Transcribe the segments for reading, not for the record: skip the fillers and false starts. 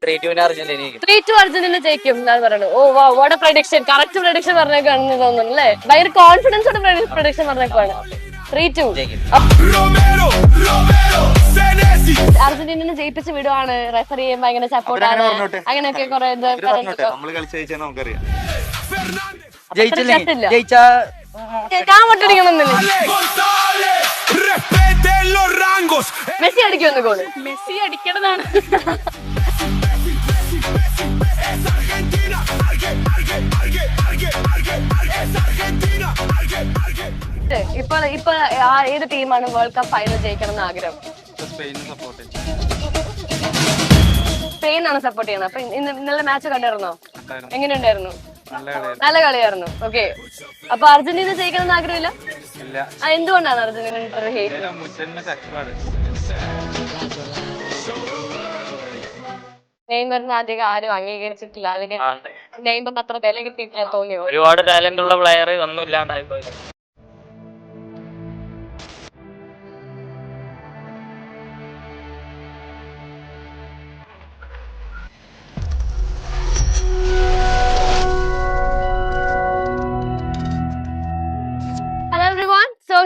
3-2 Argentina ജയിക്കും എന്നാണ് പറയുന്നത്. Oh wow, what a prediction. Correct prediction പറഞ്ഞേക്കാണെന്ന് തോന്നുന്നു അല്ലേ? ഭയങ്കര കോൺഫിഡൻസോടെ പ്രഡിക്ഷൻ പറഞ്ഞേക്കാണ്. 3-2 അർജന്റീന ജയിപ്പിച്ച വിടുവാണ്, റെഫറിയെ ഭയങ്കര സപ്പോർട്ടാണ്, അങ്ങനെയൊക്കെ കുറെ കേൾക്കാൻ പറ്റിരിക്കണമെന്നില്ല. മെസ്സി അടിക്കുമെന്ന് ഗോള്. മെസ്സി അടിക്കണതാണ്. ഇപ്പൊ ഏത് ടീമാണ് വേൾഡ് കപ്പ് ഫൈനൽ ജയിക്കണം എന്ന് ആഗ്രഹം? സ്പെയിൻ ആണ് സപ്പോർട്ട് ചെയ്യുന്നത്. അപ്പൊ ഇന്നലെ മാച്ച് കണ്ടിരുന്നോ? എങ്ങനെയുണ്ടായിരുന്നു? നല്ല കളിയായിരുന്നു. ഓക്കെ, അപ്പൊ അർജന്റീന ജയിക്കണം എന്ന് ആഗ്രഹമില്ല? എന്തുകൊണ്ടാണ് അർജന്റീന നെയ്മറിന് അധികം ആരും അംഗീകരിച്ചിട്ടില്ല, അല്ലെങ്കിൽ നെയ്മറിന് അത്ര വില കിട്ടിയിട്ടില്ല തോന്നിയോ? ഒരുപാട് ടാലന്റ് ഉള്ള പ്ലെയർ ഒന്നും ഇല്ലാണ്ടായി പോയി.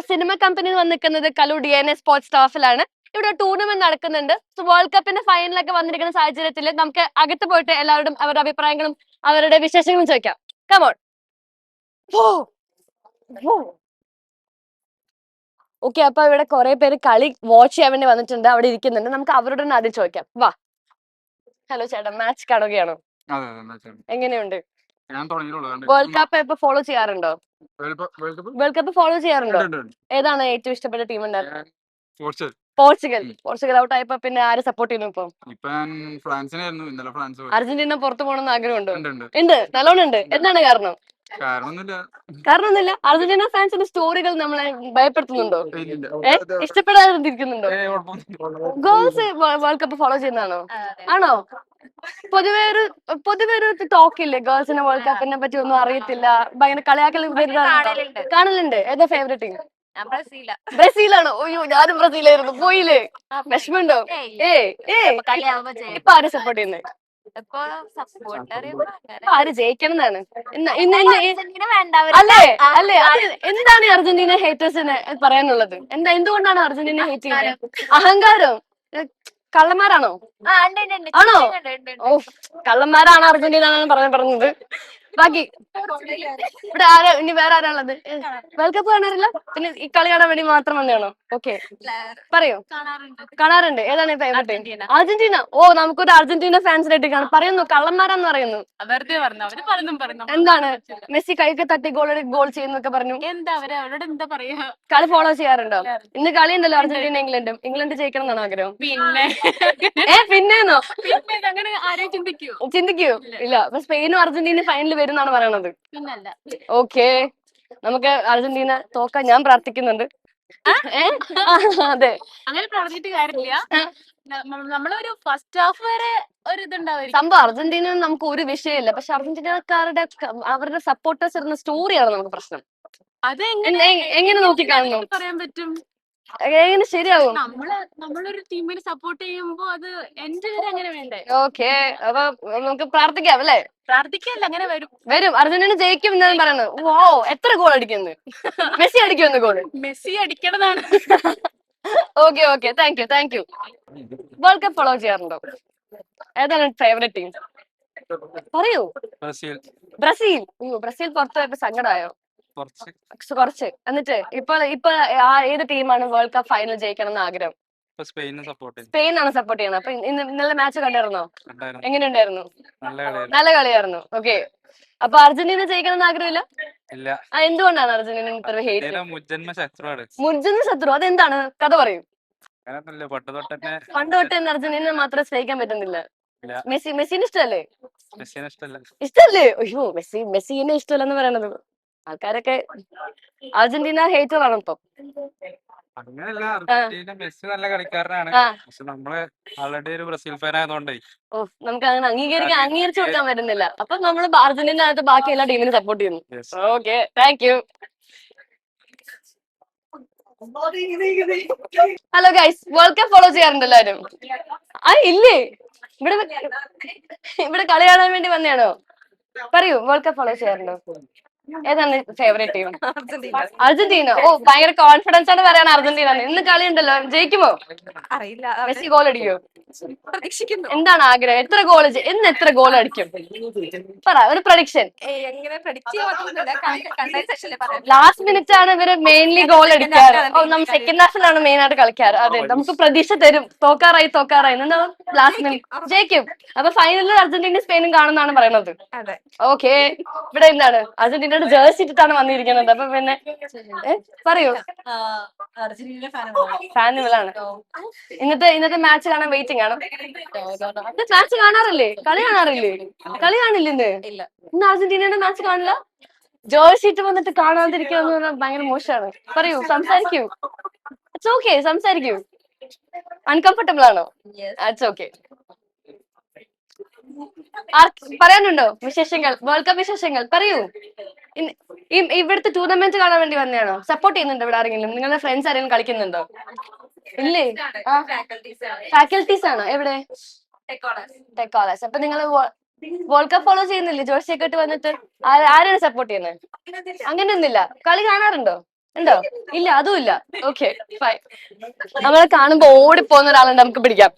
സിനിമ കമ്പനി വന്നിരിക്കുന്നത് കലു DNA സ്പോർട്സ് സ്റ്റാഫിലാണ്. ഇവിടെ ടൂർണമെന്റ് നടക്കുന്നുണ്ട്. സോ വേൾഡ് കപ്പിന്റെ ഫൈനലൊക്കെ വന്നിരിക്കുന്ന സാഹചര്യത്തിൽ നമുക്ക് അകത്ത് പോയിട്ട് എല്ലാവരും അവരുടെ അഭിപ്രായങ്ങളും അവരുടെ വിശേഷങ്ങളും ചോദിക്കാം. കമോൺ. ഓക്കെ, അപ്പൊ ഇവിടെ കുറെ പേര് കളി വാച്ച് ചെയ്യാൻ വേണ്ടി വന്നിട്ടുണ്ട്, അവിടെ ഇരിക്കുന്നുണ്ട്. നമുക്ക് അവരോട് തന്നെ ആദ്യം ചോദിക്കാം. വാ. ഹലോ ചേട്ടാ, മാച്ച് കാണുകയാണോ? എങ്ങനെയുണ്ട്? വേൾഡ് കപ്പ് ഇപ്പൊ ഫോളോ ചെയ്യാറുണ്ടോ? വേൾഡ് കപ്പ് ഫോളോ ചെയ്യാറുണ്ടോ? ഏതാണ് ഏറ്റവും ഇഷ്ടപ്പെട്ട ടീം ഉണ്ടായിരുന്നത്? പോർച്ചുഗൽ ഔട്ട് ആയപ്പോ പിന്നെ ആരെ സപ്പോർട്ട് ചെയ്യുന്നു? ഇപ്പൊ അർജന്റീന പുറത്തു പോകണമെന്ന് ആഗ്രഹമുണ്ടോ? ഉണ്ട്, നല്ലോണം ഉണ്ട്. എന്താണ് കാരണം? കാരണമൊന്നുമില്ല. അർജന്റീന ഫാൻസിന്റെ സ്റ്റോറികൾ നമ്മളെ ഭയപ്പെടുത്തുന്നുണ്ടോ? ഇഷ്ടപ്പെടാതിരിക്കുന്നുണ്ടോ? ഗേൾസ് വേൾഡ് കപ്പ് ഫോളോ ചെയ്യുന്നതാണോ? ആണോ? പൊതുവെ ഒരു ടോക്ക് ഇല്ലേ, ഗേൾസിന് വേൾഡ് കപ്പിനെ പറ്റി ഒന്നും അറിയത്തില്ല, ഭയങ്കര കളിയാക്കൽ കാണലുണ്ട്. ഏതാ ഫേവറേറ്റ് ടീം? ബ്രസീലാണോ? അയ്യോ, ഞാനും ബ്രസീലായിരുന്നു. പോയില്ലേ? വിഷമുണ്ടോ? ഇപ്പൊ ആരെ സപ്പോർട്ട് ചെയ്യുന്നത്? ആര് ജയിക്കണം എന്നാണ്? അല്ലേ എന്താണ് അർജന്റീന ഹേറ്റേഴ്സിന് പറയാനുള്ളത്? എന്തുകൊണ്ടാണ് അർജന്റീന ഹേറ്റ് ചെയ്യുന്നത്? അഹങ്കാരം? കള്ളന്മാരാണോ? ആണോ? ഓ, കള്ളന്മാരാണ് അർജന്റീന പറഞ്ഞത്. ബാക്കി ഇവിടെ ഇനി വേറെ ആരാളുള്ളത്? വേൾഡ് കപ്പ് കാണാറില്ല, പിന്നെ ഈ കളി കാണാൻ വേണ്ടി മാത്രം വന്നതാണോ? ഓക്കെ, പറയൂ. കാണാറുണ്ട്. ഏതാണ് ഫേവറേറ്റ്? അർജന്റീന. ഓ, നമുക്കൊരു അർജന്റീന ഫാൻസിനായിട്ട് കാണാം. പറയുന്നു കള്ളന്മാരാന്ന് പറയുന്നു. എന്താണ് മെസ്സി കൈക്ക് തട്ടി ഗോൾ ചെയ്യുന്നൊക്കെ പറഞ്ഞു. എന്താ പറയാ? കളി ഫോളോ ചെയ്യാറുണ്ടോ? ഇന്ന് കളി ഉണ്ടല്ലോ, അർജന്റീന ഇംഗ്ലണ്ട് ജയിക്കണം എന്നാണ് ആഗ്രഹം. പിന്നെന്നോ? ചിന്തിക്കൂ ഇല്ല. അപ്പൊ സ്പെയിനും അർജന്റീനയും ഫൈനലിൽ വരും എന്നാണ് പറയണത്. ഓക്കെ, നമുക്ക് അർജന്റീന തോക്കാൻ ഞാൻ പ്രാർത്ഥിക്കുന്നുണ്ട്. അതെ, അങ്ങനെ പ്രാർത്ഥിച്ചിട്ട് കാര്യമില്ല. നമ്മളൊരു ഫസ്റ്റ് ഹാഫ് വരെ ഒരു ഇതുണ്ടാവും. സംഭവം അർജന്റീന നമുക്ക് ഒരു വിഷയമില്ല, പക്ഷെ അർജന്റീനക്കാരുടെ അവരുടെ സപ്പോർട്ടേഴ്സ് ഇടുന്ന സ്റ്റോറിയാണ് നമുക്ക് പ്രശ്നം. അത് എങ്ങനെ നോക്കി കാണുന്നു? പറയാൻ പറ്റും. എങ്ങനെ ശരിയാവും? നമ്മളൊരു ടീമിനെ സപ്പോർട്ട് ചെയ്യുമ്പോ അത് എന്റെ വരെ അങ്ങനെ വേണ്ടേ? ഓക്കെ, അപ്പൊ നമുക്ക് പ്രാർത്ഥിക്കാം അല്ലേ? പ്രാർത്ഥിക്കല്ല, അങ്ങനെ വരും. അർജന്റീന ജയിക്കും എന്നാണ് പറയുന്നത്. ഓ, എത്ര ഗോൾ അടിക്കുന്നത്? മെസ്സി അടിക്കുമെന്ന് ഗോൾ? മെസ്സി അടിക്കണതാണ്. Okay, thank you. World Cup follow ചെയ്യാറുണ്ടോ? ഏതാണ് ഫേവറേറ്റ് ടീം? പറയൂ. ബ്രസീൽ. ബ്രസീൽ പുറത്തു പോയപ്പോ സങ്കടമായോ? കുറച്ച്. എന്നിട്ട് ഇപ്പൊ ഏത് ടീമാണ് വേൾഡ് കപ്പ് ഫൈനൽ ജയിക്കണം എന്ന് ആഗ്രഹം? സ്പെയിൻ ആണ് സപ്പോർട്ട് ചെയ്യുന്നത്. അപ്പൊ ഇന്നലെ മാച്ച് കണ്ടിരുന്നോ? എങ്ങനെയുണ്ടായിരുന്നു? നല്ല കളിയായിരുന്നു. ഓക്കെ, അപ്പൊ അർജന്റീന ജയിക്കണം എന്ന് ആഗ്രഹമില്ല? എന്തുകൊണ്ടാണ് അർജന്റീന ഇത്ര ഹേറ്റ്? മുജ്ജന്മ ശത്രു? അതെന്താണ്? കഥ പറയും. പണ്ട് തൊട്ട് അർജന്റീന മാത്രം സ്നേഹിക്കാൻ പറ്റുന്നില്ല. മെസ്സിനെ ഇഷ്ടല്ലേ? ഇഷ്ടല്ലേ? അയ്യോ, മെസ്സിനെ ഇഷ്ടമല്ലെന്ന് പറയണത്. ആൾക്കാരൊക്കെ അർജന്റീന ഹേറ്റർ ആണ് ഇപ്പൊ. അങ്ങനെയല്ല, അർജന്റീന മെസ്സി നല്ല കളിക്കാരനാണ്, പക്ഷെ നമ്മള് ആൾറെഡി ഒരു ബ്രസീൽ ഫാൻ ആയതുകൊണ്ടേ നമുക്ക് അങ്ങനെ അംഗീകരിച്ചു കൊടുക്കാൻ പറ്റുന്നില്ല. അപ്പൊ നമ്മള് അർജന്റീന അകത്ത് ബാക്കി എല്ലാ ടീമിനും സപ്പോർട്ട് ചെയ്യുന്നു. Okay, thank U. Hello guys, world Cup follow ചെയ്യാറുണ്ട് എല്ലാവരും? ഇല്ലേ? ഇവിടെ ഇവിടെ കളി കാണാൻ വേണ്ടി വന്നെയാണോ? പറയൂ, വേൾഡ് കപ്പ് ഫോളോ ചെയ്യാറുണ്ടോ? ഏതാണ് ഫേവറേറ്റ് ടീം? അർജന്റീന. ഓ, ഭയങ്കര കോൺഫിഡൻസ് ആണ് പറയാണ് അർജന്റീന. ഇന്ന് കളി ഉണ്ടല്ലോ, ജയിക്കുമോ? അറിയില്ല, മെസ്സി ഗോൾ അടിക്കുമോ? പ്രതീക്ഷിക്കുന്നു. എന്താണ് ആഗ്രഹം? എത്ര ഗോൾ ഇന്ന് എത്ര ഗോൾ അടിക്കും? പറ, ഒരു പ്രഡിക്ഷൻ. എങ്ങനെ predict ചെയ്യാൻ പറ്റുന്നില്ല. കണ്ട സെഷനിൽ പറയാം. ലാസ്റ്റ് മിനിറ്റ് ആണ് ഇവര് മെയിൻലി ഗോൾ അടിക്കാറ്. ഓ, നമ്മൾ സെക്കൻഡ് ഹാഫിലാണ് മെയിൻ ആയിട്ട് കളിക്കാറ്. അതെ, നമുക്ക് പ്രതീക്ഷ തരും. തോക്കാറായി ലാസ്റ്റ് മിനിറ്റ് ജയിക്കും. അപ്പൊ ഫൈനലിൽ അർജന്റീന സ്പെയിനും കാണുന്നാണ് പറയുന്നത്. അതെ. ഓക്കെ, ഇവിടെ എന്താണ് അർജന്റീനയുടെ ജേഴ്സി ഇട്ടിട്ടാണ് വന്നിരിക്കുന്നത്. അപ്പൊ പിന്നെ പറയൂ, ഫാനുകളാണ്. ഇന്നത്തെ മാച്ച് കാണാൻ വെയിറ്റിംഗ് ആണ്. മാച്ച് കാണാറില്ലേ? കളി കാണാറില്ലേ? കളി കാണില്ല ഇന്ന് അർജന്റീനയുടെ മാച്ച് കാണില്ല. ജേഴ്സി ഇട്ട് വന്നിട്ട് കാണാതിരിക്കുക എന്ന് പറഞ്ഞാൽ ഭയങ്കര മോശമാണ്. പറയൂ, സംസാരിക്കൂ. ഇറ്റ്സ് ഓക്കെ, സംസാരിക്കൂ. അൺകംഫർട്ടബിൾ ആണോ? It's okay. പറയാനുണ്ടോ വിശേഷങ്ങൾ? വേൾഡ് കപ്പ് വിശേഷങ്ങൾ പറയൂ. ഇവിടുത്തെ ടൂർണമെന്റ് കാണാൻ വേണ്ടി വന്നതാണോ? സപ്പോർട്ട് ചെയ്യുന്നുണ്ടോ ഇവിടെ ആരെങ്കിലും? നിങ്ങളുടെ ഫ്രണ്ട്സ് ആരെങ്കിലും കളിക്കുന്നുണ്ടോ? ഇല്ലേ? ഫാക്കൽറ്റീസ് ആണോ? എവിടെ? ടെക്കോളേഴ്സ്. അപ്പൊ നിങ്ങൾ വേൾഡ് കപ്പ് ഫോളോ ചെയ്യുന്നില്ലേ? ജേഴ്സി ഒക്കെ ഇട്ട് വന്നിട്ട് ആരാണ് സപ്പോർട്ട് ചെയ്യുന്നത്? അങ്ങനെയൊന്നുമില്ല. കളി കാണാറുണ്ടോ? ഉണ്ടോ? ഇല്ല, അതും ഇല്ല. Okay, fine. നമ്മളെ കാണുമ്പോ ഓടിപ്പോകുന്ന ഒരാളുണ്ട്, നമുക്ക് പിടിക്കാം.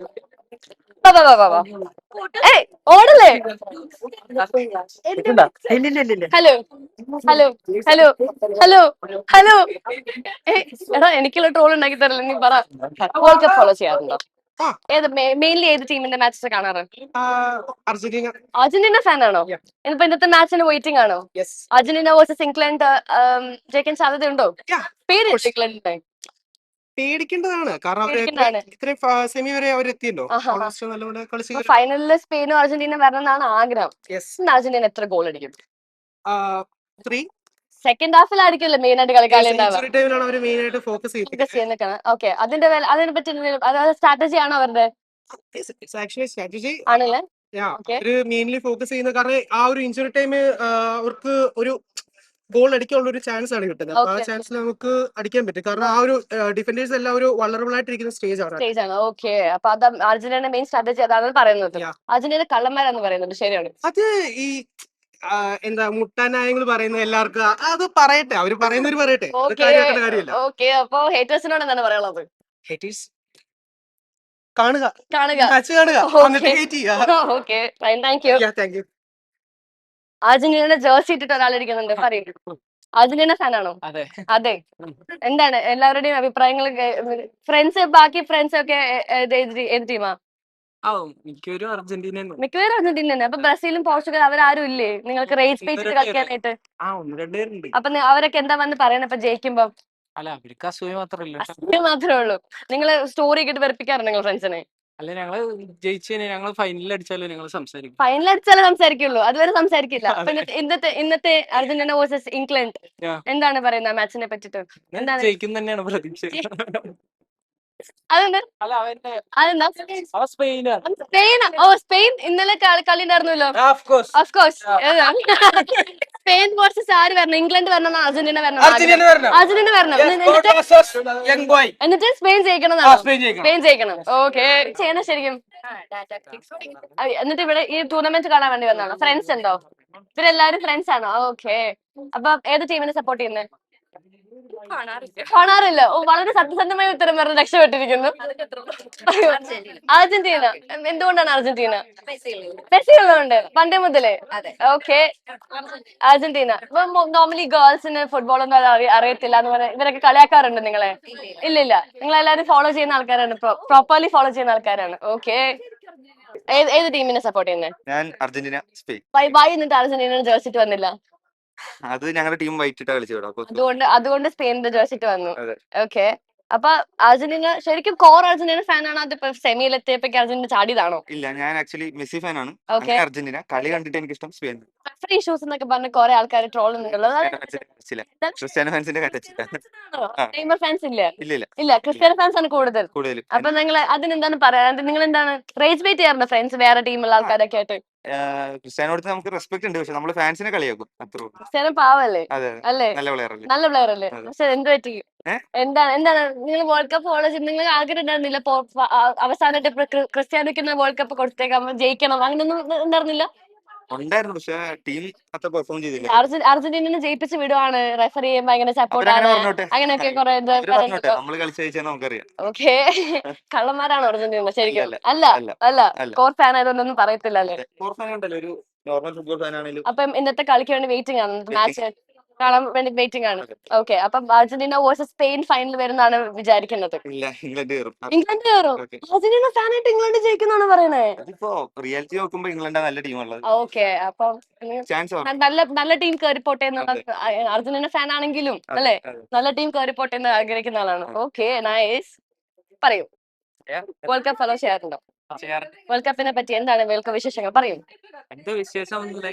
ഏയ്, ഓടല്ലേ? Hello hello hello hello hello. എടാ, എനിക്കുള്ള ട്രോൾ ഉണ്ടാക്കി തരല്ലേ? നീ പറ. വേൾഡ് കപ്പ് ഫോളോ ചെയ്യാറുണ്ടോ? മെയിൻലി ഏത് ടീമിന്റെ മാച്ചസ് കാണാറ്? അർജന്റീന ഫാൻ ആണോ? ഇനിയിപ്പോ ഇന്നത്തെ മാച്ചിന് വെയിറ്റിംഗ് ആണോ? അർജന്റീന വേഴ്സസ് ഇംഗ്ലണ്ട് ജയിക്കാൻ സാധ്യതയുണ്ടോ? പേര് ഇംഗ്ലണ്ടിന്റെ പേടിക്കേണ്ടതാണ്, കാരണം ഇത്രയും സെമി വരെ അവർ എത്തിയല്ലോ. ഫൈനലില് സ്പെയിനും അർജന്റീന വരണമെന്നാണ് ആഗ്രഹം. അർജന്റീന എത്ര ഗോൾ അടിക്കും? സെക്കൻഡ് ഹാഫിലായിരിക്കുമല്ലോ മെയിൻ ആയിട്ട് കളിക്കാനുണ്ടാവുക. ഓക്കെ, അതിനെ പറ്റി സ്ട്രാറ്റജി ആണോ അവരുടെ? ആണല്ലേ? മെയിൻലി ഫോക്കസ് ചെയ്യുന്ന, കാരണം ആ ഒരു ഇഞ്ചുറി ടൈം അവർക്ക് ഒരു ഗോൾ അടിക്കാനുള്ള ഒരു ചാൻസ് ആണ് കിട്ടുന്നത്. അപ്പൊ ആ ചാൻസിൽ നമുക്ക് അടിക്കാൻ പറ്റും, കാരണം ആ ഒരു ഡിഫൻഡേഴ്സ് എല്ലാം ഒരു വൾണറബിൾ ആയിട്ടിരിക്കുന്ന സ്റ്റേജ് ആണ്. ഓക്കെ, അപ്പൊ അത് അർജന്റീന മെയിൻ സ്ട്രാറ്റജി അതാണ് പറയുന്നത്. അർജന്റീന കള്ളന്മാരാന്ന് പറയുന്നുണ്ട്, ശരിയാണ്? അത് ഈ എന്താ മുട്ടാനായങ്ങൾ പറയുന്നത് എല്ലാവർക്കും അത് പറയട്ടെ, അവര് പറയുന്നവര് പറയട്ടെ, കാര്യമില്ല. ഓക്കെ, അപ്പൊ ഹേറ്റേഴ്സിനോട് എന്താണ് പറയാനുള്ളത്? ഹേറ്റേഴ്സ് കാണുക. Okay, fine, thank U. അർജന്റീനയുടെ ജേഴ്സി ഇട്ടിട്ട് ഒരാളിരിക്കുന്നുണ്ട്, പറയൂ. അർജന്റീന ഫാനാണോ? അതെ. എന്താണ് എല്ലാവരുടെയും അഭിപ്രായങ്ങൾ? ബാക്കി ഫ്രണ്ട്സ് ഒക്കെ ഏത് ടീമാ? മിക്കവരും അർജന്റീന. തന്നെ. അപ്പൊ ബ്രസീലും പോർച്ചുഗൽ അവരാരും ഇല്ലേ നിങ്ങൾക്ക് റേസ് പേജിട്ട് കളിക്കാനായിട്ട്? അപ്പൊ അവരൊക്കെ എന്താ വന്ന് പറയണ ഇപ്പൊ ജയിക്കുമ്പോ? അല്ല, അവർക്ക് അസൂയ മാത്രമേ ഉള്ളൂ. നിങ്ങള് സ്റ്റോറി ഒക്കെ ഇട്ട് വെറുപ്പിക്കാറുണ്ട് നിങ്ങൾ ഫ്രണ്ട്സിനെ? അല്ല, ഞങ്ങള് ജയിച്ചു ഞങ്ങൾ ഫൈനലിൽ അടിച്ചാലോ ഞങ്ങൾ സംസാരിക്കും. ഫൈനൽ അടിച്ചാലേ സംസാരിക്കുള്ളൂ, അതുവരെ സംസാരിക്കില്ല. അപ്പൊ ഇന്നത്തെ അർജന്റീന വേഴ്സസ് ഇംഗ്ലണ്ട് എന്താണ് പറയുന്നത് മാച്ചിനെ പറ്റിട്ട്? എന്താണ് ജയിക്കും തന്നെയാണ് പ്രതീക്ഷ. സ്പെയിൻ ഇന്നലെ കളി ഉണ്ടായിരുന്നല്ലോ. സ്പെയിൻ വേഴ്സസ് ആര് വരണം? ഇംഗ്ലണ്ട് വരണം? അർജന്റീന വരണം? അർജന്റീന വരണം. എന്നിട്ട് സ്പെയിൻ ജയിക്കണം. സ്പെയിൻ ജയിക്കണം. ഓക്കെ, ചെയ്യണം ശരിക്കും. എന്നിട്ട് ഇവിടെ ഈ ടൂർണമെന്റ് കാണാൻ വേണ്ടി വന്നാണോ? ഫ്രണ്ട്സ് ഉണ്ടോ? ഇവരെല്ലാരും ഫ്രണ്ട്സ് ആണോ? ഓക്കെ, അപ്പൊ ഏത് ടീമിനെ സപ്പോർട്ട് ചെയ്യുന്നത്? കാണാറില്ല. ഓ, വളരെ സത്യസന്ധമായ ഉത്തരം പറഞ്ഞ് രക്ഷപ്പെട്ടിരിക്കുന്നു. അർജന്റീന. എന്തുകൊണ്ടാണ് അർജന്റീന? മെസ്സി ഉള്ളതുകൊണ്ട് പണ്ടേ മുതലേ? Okay, Argentina. നോർമലി ഗേൾസിന് ഫുട്ബോൾ ഒന്നും അറിയത്തില്ല എന്ന് പറഞ്ഞാൽ ഇവരൊക്കെ കളിയാക്കാറുണ്ട് നിങ്ങളെ? ഇല്ല, നിങ്ങളെല്ലാരും ഫോളോ ചെയ്യുന്ന ആൾക്കാരാണ്, പ്രോപ്പർലി ഫോളോ ചെയ്യുന്ന ആൾക്കാരാണ്. ഓക്കെ, ഏത് ടീമിനെ സപ്പോർട്ട് ചെയ്യുന്നത്? ഞാൻ അർജന്റീന. സ്പെയിൻ. വൈ എന്നിട്ട് അർജന്റീന ജേഴ്സിട്ട് വന്നില്ല? അത് ഞങ്ങളുടെ ടീം വൈറ്റിട്ടാ കളിച്ചോടാ, അതുകൊണ്ട് സ്പെയിനിന്റെ ജേഴ്സിട്ട് വന്നു. ഓക്കെ, അപ്പൊ അർജന്റീന ശരിക്കും കോർ അർജന്റീന ഫാൻ ആണോ? അതിപ്പോ സെമിയിൽ എത്തിയപ്പോഴേക്ക് അർജന്റീന ചാടിയതാണോ? ഇല്ല, ഞാൻ ആക്ച്വലി മെസ്സി ഫാൻ ആണ്. അർജന്റീന കളി കണ്ടിട്ട് എനിക്ക് ഇഷ്ടം സ്പെയിൻ. ഇഷ്യൂസ് എന്നൊക്കെ പറഞ്ഞ് കുറെ ആൾക്കാർ ട്രോളുന്നുണ്ടല്ലോ. ക്രിസ്ത്യാനോ ഫാൻസിന്റെ നെയ്മർ ഫാൻസ് ഇല്ല, ക്രിസ്ത്യാനോ ഫാൻസ് ആണ് കൂടുതൽ. അപ്പൊ നിങ്ങൾ അതിനെന്താണ് പറയാ? നിങ്ങൾ എന്താണ് റേസ് വെയിറ്റ് ചെയ്യാറുണ്ടോ ഫ്രണ്ട്സ് വേറെ ടീമുള്ള ആൾക്കാരൊക്കെ ആയിട്ട്? ക്രിസ്ത്യാനോടുത്ത് നമുക്ക് റെസ്പെക്ട് ഉണ്ട്, പക്ഷെ നമ്മള് ഫാൻസിനെ കളിയാക്കും അത്രേ ഉള്ളൂ. ക്രിസ്ത്യാനോ പാവല്ലേ? അതെ അല്ലേ? നല്ല പ്ലെയർ അല്ലേ? നല്ല പ്ലെയർ അല്ലേ? അതെ. പക്ഷെ എന്ത് പറ്റി? ഏഹ്? എന്താണ് നിങ്ങൾ വേൾഡ് കപ്പ് ഫോളോ ചെയ്ത് നിങ്ങൾ ആഗ്രഹം ഉണ്ടായിരുന്നില്ല അവസാനമായിട്ട് ക്രിസ്ത്യാനോക്ക് വേൾഡ് കപ്പ് കൊടുത്തേക്കാം, ജയിക്കണം, അങ്ങനെയൊന്നും ഉണ്ടായിരുന്നില്ല? ഉണ്ടായിരുന്നു, പക്ഷെ ടീം അത്ര പെർഫോം ചെയ്തില്ല. അർജന്റീനനെ ജയിപ്പിച്ച് വിടുവാണ്, റെഫറി ഭയങ്കര അവരങ്ങനെ സപ്പോർട്ടാണ്, പറഞ്ഞോട്ടെ, അങ്ങനെയൊക്കെ കുറെ അവര് പറഞ്ഞോട്ടെ, നമ്മള് കളിച്ച് ജയിച്ചാൽ നമുക്കറിയാം. ഓക്കെ. കള്ളന്മാരാണോ അർജന്റീന ശരിക്കും? അല്ല അല്ല അല്ല അല്ല അല്ല. കോർ ഫാൻ ആയതുകൊണ്ടൊന്നും പറയത്തില്ല അല്ലേ? സ്പോർട്സ് ഫാൻ ഉണ്ടല്ലോ, ഒരു നോർമൽ ഫുട്ബോൾ ഫാൻ ആണെങ്കിലും അപ്പം ഇന്നത്തെ കളിക്ക് വേണ്ടി വെയിറ്റിംഗ് ആണ്, മാച്ച് കാണാൻ വേണ്ടി വെയിറ്റിംഗ് ആണ്. ഓക്കെ, അപ്പം അർജന്റീന വേഴ്സസ് സ്പെയിൻ ഫൈനൽ വരുന്നാണ് വിചാരിക്കുന്നത്. ഇല്ല, ഇംഗ്ലണ്ട് കയറും. ഇംഗ്ലണ്ട് കയറും? ഓക്കെ. അർജന്റീന ഫാനായിട്ട് ഇംഗ്ലണ്ട് ജയിക്കുന്നാണ് പറയണേ? അതിപ്പോ റിയാലിറ്റി നോക്കുമ്പോ ഇംഗ്ലണ്ടാ നല്ല ടീമുള്ളത്. ഓക്കെ, അപ്പം ചാൻസ് നല്ല നല്ല ടീം കയറിപ്പോട്ടെ എന്നുള്ള അർജന്റീന ഫാൻ ആണെങ്കിലും അല്ലേ, നല്ല ടീം കയറിപ്പോട്ടെ എന്ന് ആഗ്രഹിക്കുന്ന ആളാണ്. Okay, nice. പറയൂ, വേൾഡ് കപ്പ് ഫോളോ ചെയ്യാറുണ്ടോ? വേൾഡ് കപ്പിനെ പറ്റി എന്താണ് വേൾഡ് കപ്പ് വിശേഷങ്ങൾ? പറയൂ. എന്തോ വിശേഷം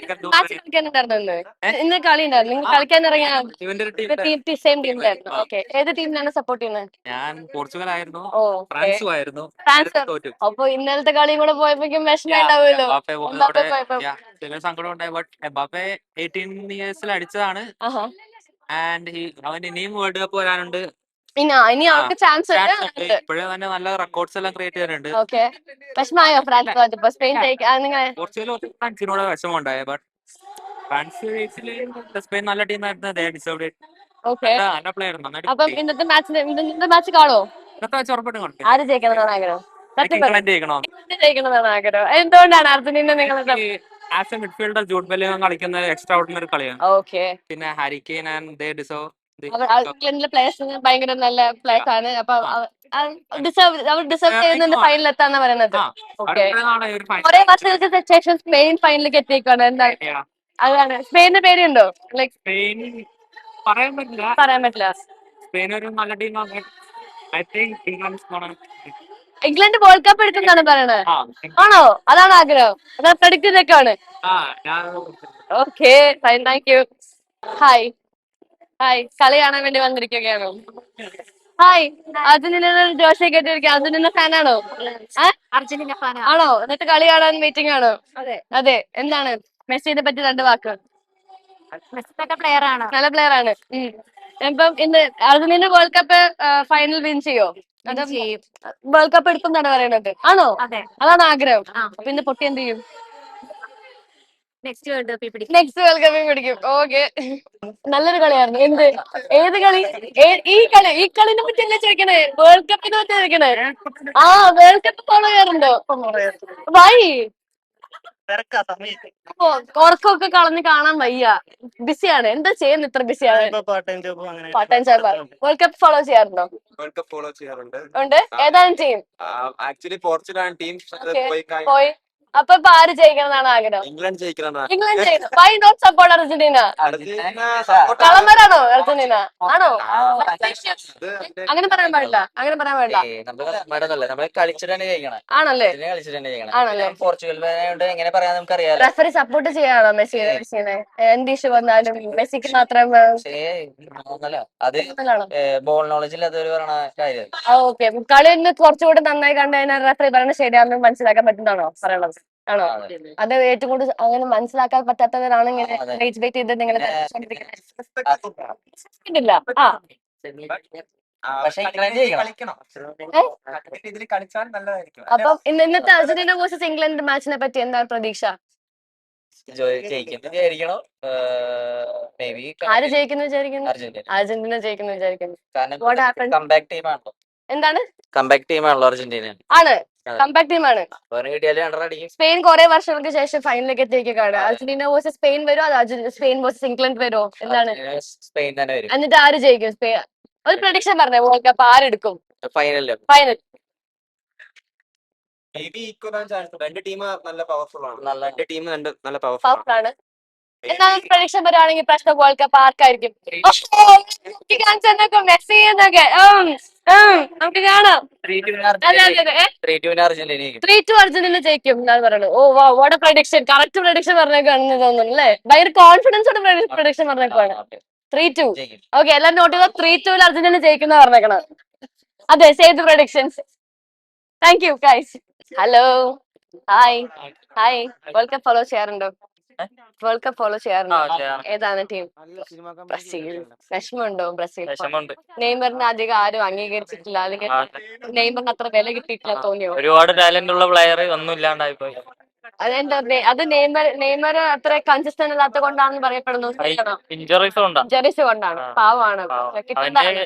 മാച്ച് കളിക്കാനുണ്ടായിരുന്നു ഇന്ന് കളി ഉണ്ടായിരുന്നു, നിങ്ങൾ കളിക്കാൻ ഇറങ്ങിയ സെയിം ടീമിലായിരുന്നു? ഓക്കെ, ഏത് ടീമിനാണ് സപ്പോർട്ട് ചെയ്യുന്നത്? ഞാൻ പോർച്ചുഗൽ ആയിരുന്നു, ഓ, ഫ്രാൻസും ആയിരുന്നു. ഫ്രാൻസ്. തോറ്റു. അപ്പൊ ഇന്നലത്തെ കളിയും കൂടെ പോയപ്പോഴേക്കും വിഷമം ഉണ്ടാവുമല്ലോ. എംബാപ്പെ പോയപ്പോ. ചെറിയ സങ്കടം ഉണ്ടായി, ബട്ട് എംബാപ്പെ 18 ഇയേഴ്സിൽ അടിച്ചതാണ്. ആഹാ. ആൻഡ് അവൻ ഇനിയും വേൾഡ് കപ്പ് വരാനുണ്ട്. ഇനി അവർക്ക് ചാൻസ് ഉണ്ട്. ഇപ്പോഴേ തന്നെ നല്ല റെക്കോർഡ്സ് എല്ലാം ക്രിയേറ്റ് ചെയ്തിട്ടുണ്ട്. ഓക്കെ, വിഷമായോ ഫ്രാൻസ് തോറ്റപ്പോ? സ്പെയിൻ നിങ്ങൾ പോർച്ചുഗൽ ഫ്രാൻസിനോട് വിഷമമുണ്ടായി, ബട്ട് ഫ്രാൻസ് സ്പെയിൻ നല്ല ടീമായിരുന്നു. ഓക്കെ. നല്ല പ്ലെയർ അപ്പം ഇന്നത്തെ മാച്ച് കാണോ? ഉറപ്പായിട്ടും കാണും. ആര് ജയിക്കണമെന്നാണ് ആഗ്രഹം? ഇംഗ്ലണ്ട് ജയിക്കണം. ജയിക്കണമെന്നാണ് ആഗ്രഹം. എന്തുകൊണ്ടാണ് അർജന്റീന നിങ്ങൾ? As A midfielder Jude Bellingham കളിക്കുന്ന എക്സ്ട്രാ ഓർഡിനറി കളിയാണ്. ഓക്കെ, പിന്നെ Harry Kane and they deserve. ഇംഗ്ലണ്ടിലെ പ്ലേയേഴ്സ് ഭയങ്കര നല്ല പ്ലേയേഴ്സ് ആണ്. അപ്പൊ അവർ ഡിസേർവ് ചെയ്യുന്നുണ്ട് ഫൈനലിൽ എത്താന്ന് പറയുന്നത്. ഓക്കെ, കുറെ വർഷങ്ങൾക്ക് ശേഷം സ്പെയിൻ ഫൈനലിലേക്ക് എത്തിയേക്കാണ്. എന്താണ് അതാണ് സ്പെയിനിന്റെ പേരുണ്ടോ? ലൈക് സ്പെയിൻ പറയാൻ പറ്റില്ല. സ്പെയിൻ ഒരു നല്ല ടീമാണ്. I think England World Cup എടുക്കുന്നതാണ് പറയണത്. ആണോ? അതാണ് ആഗ്രഹം? അതാ പ്രഡിക്റ്റ് ചെയ്തൊക്കെയാണ്? Okay, fine, thank you. Hi hi, കളി കാണാൻ വേണ്ടി വന്നിരിക്കുകയാണോ? ഹായ്, അർജന്റീന ജോഷി കേട്ടിരിക്കുക. അർജന്റീന ഫാനാണോ? അർജന്റീന ഫാനാ. ആണോ? എന്നിട്ട് കളി കാണാൻ വെയിറ്റിംഗ് ആണോ? അതെ. എന്താണ് മെസ്സിനെ പറ്റി 2 വാക്ക്? പ്ലെയർ ആണ്. നല്ല പ്ലെയർ ആണ്. ഇപ്പം ഇന്ന് Argentina world cup final win ചെയ്യോ? വേൾഡ് കപ്പ് എടുക്കുന്നാണ് പറയണത്. ആണോ? അതെ, അതാണ് ആഗ്രഹം. അപ്പൊ ഇന്ന് പൊട്ടി എന്ത് ചെയ്യും? നെക്സ്റ്റ് വേൾഡ് കപ്പ് പിടിക്കും. നെക്സ്റ്റ് വേൾഡ് കപ്പിൽ പിടിക്കും. ഓക്കെ, നല്ലൊരു കളിയായിരുന്നു. ഏത് കളി? ഈ കളിനെ പറ്റി അല്ലേ ചോദിക്കണേ? വേൾഡ് കപ്പിനെ പറ്റി ചോദിക്കണേ? ആ, വേൾഡ് കപ്പ് ഫോളോ ചെയ്യാറുണ്ടോ? വൈ? ഉറക്കമൊക്കെ കളഞ്ഞ് കാണാൻ വയ്യ, ബിസിയാണ്. എന്താ ചെയ്യുന്നത് ഇത്ര ബിസിയാണ്? Part time job. World Cup follow ചെയ്യാറുണ്ടോ? വേൾഡ് കപ്പ് ഫോളോ ചെയ്യാറുണ്ട്. ഉണ്ട്. ഏതാണ് ടീം? ആക്ച്വലി പോർച്ചുഗൽ ടീം പോയി. അപ്പൊ ആര് ജയിക്കണമെന്നാണ് ആഗ്രഹം? ഇംഗ്ലണ്ട് ജയിക്കണം. ഇംഗ്ലണ്ട് ജയിക്കണം. Why not support Argentina? കളമരാണോ അർജന്റീന? ആണോ? അങ്ങനെ പറയാൻ പാടില്ല, അങ്ങനെ പറയാൻ പാടില്ല. നമ്മള് കളിച്ചിട്ടാണ് ജയിക്കണം. ആണല്ലേ? ആണല്ലേ? പോർച്ചുഗൽ എങ്ങനെ പറയാൻ നമുക്ക് അറിയാലോ. റെഫറി സപ്പോർട്ട് ചെയ്യാണോ മെസ്സിനെ? എന്ത് ഇഷ്യൂ വന്നാലും മെസ്സിക്ക് മാത്രം അത് ബോൾ നോളജിൽ അതൊരു കാര്യം. ഓക്കെ, കളി ഒന്ന് കുറച്ചുകൂടെ നന്നായി കണ്ടു കഴിഞ്ഞാൽ റെഫറി പറയുന്നത് ശരിയാണെന്ന് മനസ്സിലാക്കാൻ പറ്റുന്നതാണോ പറയണത്? ആണോ? അത് ഏറ്റവും കൂടുതൽ അങ്ങനെ മനസ്സിലാക്കാൻ പറ്റാത്തവരാണ് ഇങ്ങനെ റേറ്റ് വെയിറ്റ് ചെയ്ത് നിങ്ങൾ ഇല്ല. അപ്പം ഇന്നത്തെ അർജന്റീന വേഴ്സസ് ഇംഗ്ലണ്ട് മാച്ചിനെ പറ്റി എന്താണ് പ്രതീക്ഷ? ആര് ജയിക്കുന്നു വിചാരിക്കുന്നു? അർജന്റീന ജയിക്കുന്നു വിചാരിക്കുന്നു. എന്താണ്? കംബാക്ക് ടീമാണല്ലോ അർജന്റീന. ആണ്, കംബാക്ക് ടീമാണ്. കിട്ടിയാലും സ്പെയിൻ കുറെ വർഷങ്ങൾക്ക് ശേഷം ഫൈനലിലേക്ക് എത്തിയിരിക്കുകയാണ്. അർജന്റീന വേഴ്സസ് സ്പെയിൻ വരുമോ? അത് സ്പെയിൻ വേഴ്സസ് ഇംഗ്ലണ്ട് വരുമോ? എന്താണ്? സ്പെയിൻ തന്നെ വരും. എന്നിട്ട് ആര് ജയിക്കും? ഒരു പ്രഡിക്ഷൻ പറഞ്ഞേ, വേൾഡ് കപ്പ് ആരെടുക്കും ഫൈനൽ? രണ്ട് ടീം നല്ല പവർഫുൾ ആണ്. നല്ല പവർഫുൾ ആണ്. എന്നാൽ പ്രഡിക്ഷൻ പറയുകയാണെങ്കിൽ പ്രശ്നം വേൾഡ് കപ്പ് ആർക്കായിരിക്കും? മെസ്സി എന്നൊക്കെ നമുക്ക് കാണാം. 3-2 അർജന്റീന ജയിക്കും എന്നാണ് പറയുന്നത്. Oh wow, what a prediction. Correct prediction പറഞ്ഞേക്കാണെന്ന് തോന്നുന്നു അല്ലേ? ഭയങ്കര കോൺഫിഡൻസോടെ പ്രഡിക്ഷൻ പറഞ്ഞേക്കാണ്. 3-2. ഓക്കെ, എല്ലാരും നോട്ട് ചെയ്തോ. 3-2 അർജന്റീന ജയിക്കുന്ന പറഞ്ഞേക്കണം. അതെ, save the predictions. Thank you guys. Hello, hi hi World Cup follow ചെയ്യാറുണ്ടോ? വേൾഡ് കപ്പ് ഫോളോ ചെയ്യാറുണ്ടോ? ഏതാണ് ടീം? ബ്രസീൽ. വിഷമമുണ്ടോ ബ്രസീൽ? നെയ്മറിന് അധികം ആരും അംഗീകരിച്ചിട്ടില്ല, അല്ലെങ്കിൽ നെയ്മറിന് അത്ര വില കിട്ടിയിട്ടില്ല തോന്നിയോ? ഒരുപാട് ടാലന്റ് ഉള്ള പ്ലെയർ ഒന്നും ഇല്ലാണ്ടായി പോയി. അതെന്താ അത് നെയ്മർ അത്ര കൺസിസ്റ്റന്റ് അല്ലാത്ത കൊണ്ടാണെന്ന് പറയപ്പെടുന്നു. ഇഞ്ചറീസ് കൊണ്ടാണ്. ഇഞ്ചറീസ് കൊണ്ടാണ്. പാവമാണ്. കിട്ടുന്നതാണ്.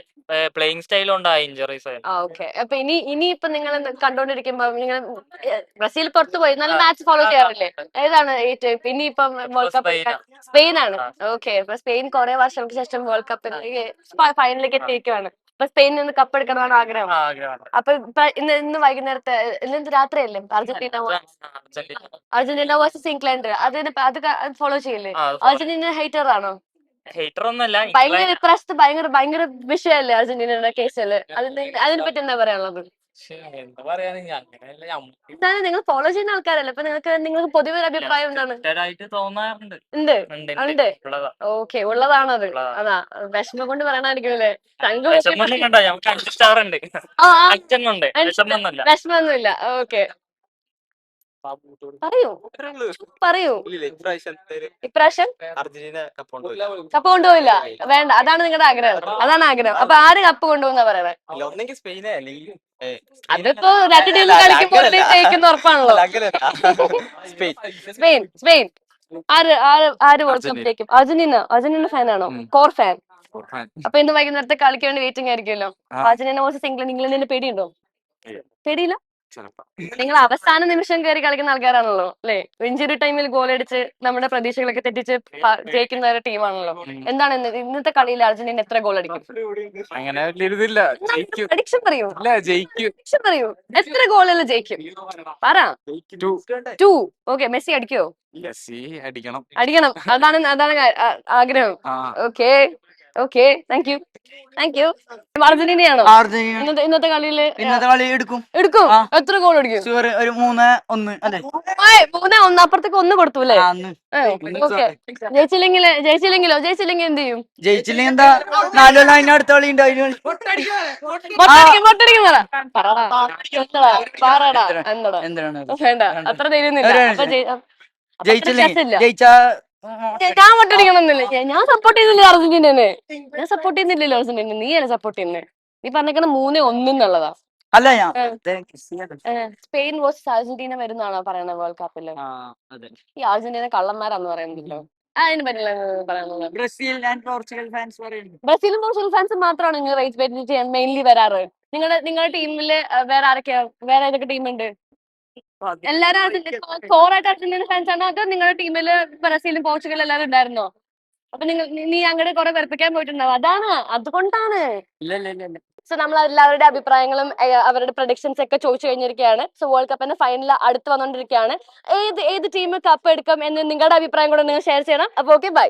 പ്ലേയിങ് സ്റ്റൈൽ കൊണ്ടാണ് ഇഞ്ചറീസ്. ഓക്കെ. അപ്പൊ ഇനിയിപ്പൊ നിങ്ങൾ കണ്ടോണ്ടിരിക്കുമ്പോ നിങ്ങൾ ബ്രസീൽ പുറത്തു പോയി നല്ല മാച്ച് ഫോളോ ചെയ്യാറില്ലേ? ഏതാണ് ഏറ്റവും ഇനിയിപ്പം വേൾഡ് കപ്പ്? സ്പെയിനാണ്. ഓക്കെ. അപ്പൊ സ്പെയിൻ കുറെ വർഷങ്ങൾക്ക് ശേഷം വേൾഡ് കപ്പിലേക്ക് ഫൈനലിലേക്ക് എത്തിയിരിക്കുകയാണ്. അപ്പൊ സ്പെയിനിൽ നിന്ന് കപ്പ് എടുക്കണമെന്ന് ആഗ്രഹം. അപ്പൊ ഇന്ന് വൈകുന്നേരത്തെ ഇന്ന് രാത്രിയല്ലേ അർജന്റീന വേഴ്സസ് ഇംഗ്ലണ്ട്? അത് ഫോളോ ചെയ്യില്ലേ? അർജന്റീന ഹേറ്റർ ആണോ? ഹേറ്റർ ഒന്നല്ല, ഭയങ്കര ഇപ്രാവശ്യത്തെ ഭയങ്കര വിഷയല്ലേ അർജന്റീനയുടെ കേസില്? അതിനെ പറ്റി എന്താ പറയാനുള്ളത്? എന്താ പറയാന്, അങ്ങനെയല്ല. എന്താണ് നിങ്ങൾ ഫോളോ ചെയ്യുന്ന ആൾക്കാരല്ലേ, അപ്പൊ നിങ്ങൾക്ക് പൊതുവെ ഒരു അഭിപ്രായം എന്താണ്? തോന്നാറുണ്ട്. ഉണ്ട്. ഓക്കെ, ഉള്ളതാണത്. അതാ വിഷമം കൊണ്ട് പറയണായിരിക്കുമല്ലേ? വിഷമൊന്നുമില്ല. ഓക്കെ, പറയൂ. ഇപ്രാവശ്യം കപ്പ് കൊണ്ടുപോയില്ല. വേണ്ട, അതാണ് നിങ്ങളുടെ ആഗ്രഹം. അപ്പൊ ആര് കപ്പ് കൊണ്ടുപോകുന്ന പറയണേ? അതിപ്പോ രണ്ട് ടീം കളിക്കുമ്പോൾ ജയിക്കുന്ന ഉറപ്പാണല്ലോ. സ്പെയിൻ. ആര് വേൾഡ് കപ്പ് ജയിക്കും? അർജന്റീന ഫാനാണോ? Core fan. അപ്പൊ ഇന്ന് വൈകുന്നേരത്തെ കളിക്ക് വേണ്ടി വെയിറ്റിംഗ് ആയിരിക്കുമല്ലോ. അർജന്റീന വേഴ്സസ് ഇംഗ്ലണ്ടിന് പേടിയുണ്ടോ? പേടിയില്ല. നിങ്ങൾ അവസാന നിമിഷം കയറി കളിക്കുന്ന ആൾക്കാരാണല്ലോ അല്ലെ? ഇഞ്ചുറി ടൈമിൽ ഗോൾ അടിച്ച് നമ്മുടെ പ്രതീക്ഷകളൊക്കെ തെറ്റിച്ച് ജയിക്കുന്ന ഒരു ടീമാണല്ലോ. എന്താണ് ഇന്നത്തെ കളിയിൽ അർജന്റീന എത്ര ഗോൾ അടിക്കും? അങ്ങനെ വലിയൊരിതില്ല. പ്രഡിക്ഷൻ പറയൂ. ജയിക്കും. പറയൂ, എത്ര ഗോളുകൾ ജയിക്കും? പറ. 2. ഓക്കെ. മെസ്സി അടിക്കോ? അടിക്കണം. അതാണ് ആഗ്രഹം. ഓക്കെ. Thank U. അർജന്റീനയാണോ ഇന്നത്തെ കളിയില്? എടുക്കും. എത്ര ഗോൾ അടിക്കും? 3-1 അല്ലേ? 3-1. അപ്പുറത്തേക്ക് 1 കൊടുത്തു അല്ലേ? ഓക്കെ. ജയിച്ചില്ലെങ്കിലോ എന്ത് ചെയ്യും? ജയിച്ചില്ലെങ്കിൽ എന്താ, 4 കൊല്ലം അതിന് അടുത്ത കളി ഉണ്ട്. എന്താണ്? വേണ്ട, അത്ര ധൈര്യമൊന്നുമില്ല. ജയിച്ചാ ഞാൻ വോട്ടടിക്കണമെന്നില്ല. ഞാൻ സപ്പോർട്ട് ചെയ്യുന്നില്ല അർജന്റീനനെ. അർജന്റീന. നീയല്ലേ സപ്പോർട്ട് ചെയ്യുന്നത്? നീ പറഞ്ഞേക്കണ 3-1 എന്നുള്ളതാ. അല്ല, ഞാൻ സ്പെയിൻ വേഴ്സസ് അർജന്റീന വരുന്നാണോ പറയണത് വേൾഡ് കപ്പില്? ഈ അർജന്റീന കള്ളന്മാരാന്ന് പറയുന്നുണ്ടല്ലോ, അതിനെ പറ്റില്ല പറയാനുള്ളത്? ബ്രസീലും പോർച്ചുഗൽ ഫാൻസ് മാത്രമാണ് നിങ്ങൾ റേസ് ബെറ്റ് ചെയ്യാൻ മെയിൻലി വരാറ്? നിങ്ങളുടെ ടീമില് വേറെ ഏതൊക്കെ ടീമുണ്ട്? എല്ലാരും കോറായിട്ട് അർജന്റീന ഫാൻസ് ആണോ, അതോ നിങ്ങളുടെ ടീമില് ബ്രസീലും പോർച്ചുഗലും എല്ലാവരും ഉണ്ടായിരുന്നോ? അപ്പൊ നീ അങ്ങോട്ട് കുറെ വെറുപ്പിക്കാൻ പോയിട്ടുണ്ടാവും, അതുകൊണ്ടാണ്. സോ നമ്മൾ എല്ലാവരുടെ അഭിപ്രായങ്ങളും അവരുടെ പ്രഡിക്ഷൻസ് ഒക്കെ ചോദിച്ചു കഴിഞ്ഞിരിക്കുകയാണ്. സോ വേൾഡ് കപ്പിന്റെ ഫൈനൽ അടുത്ത് വന്നുകൊണ്ടിരിക്കുകയാണ്. ഏത് ടീം കപ്പ് എടുക്കും എന്ന് നിങ്ങളുടെ അഭിപ്രായം കൂടെ നിങ്ങൾ ഷെയർ ചെയ്യണം. അപ്പൊ ഓക്കെ, ബൈ.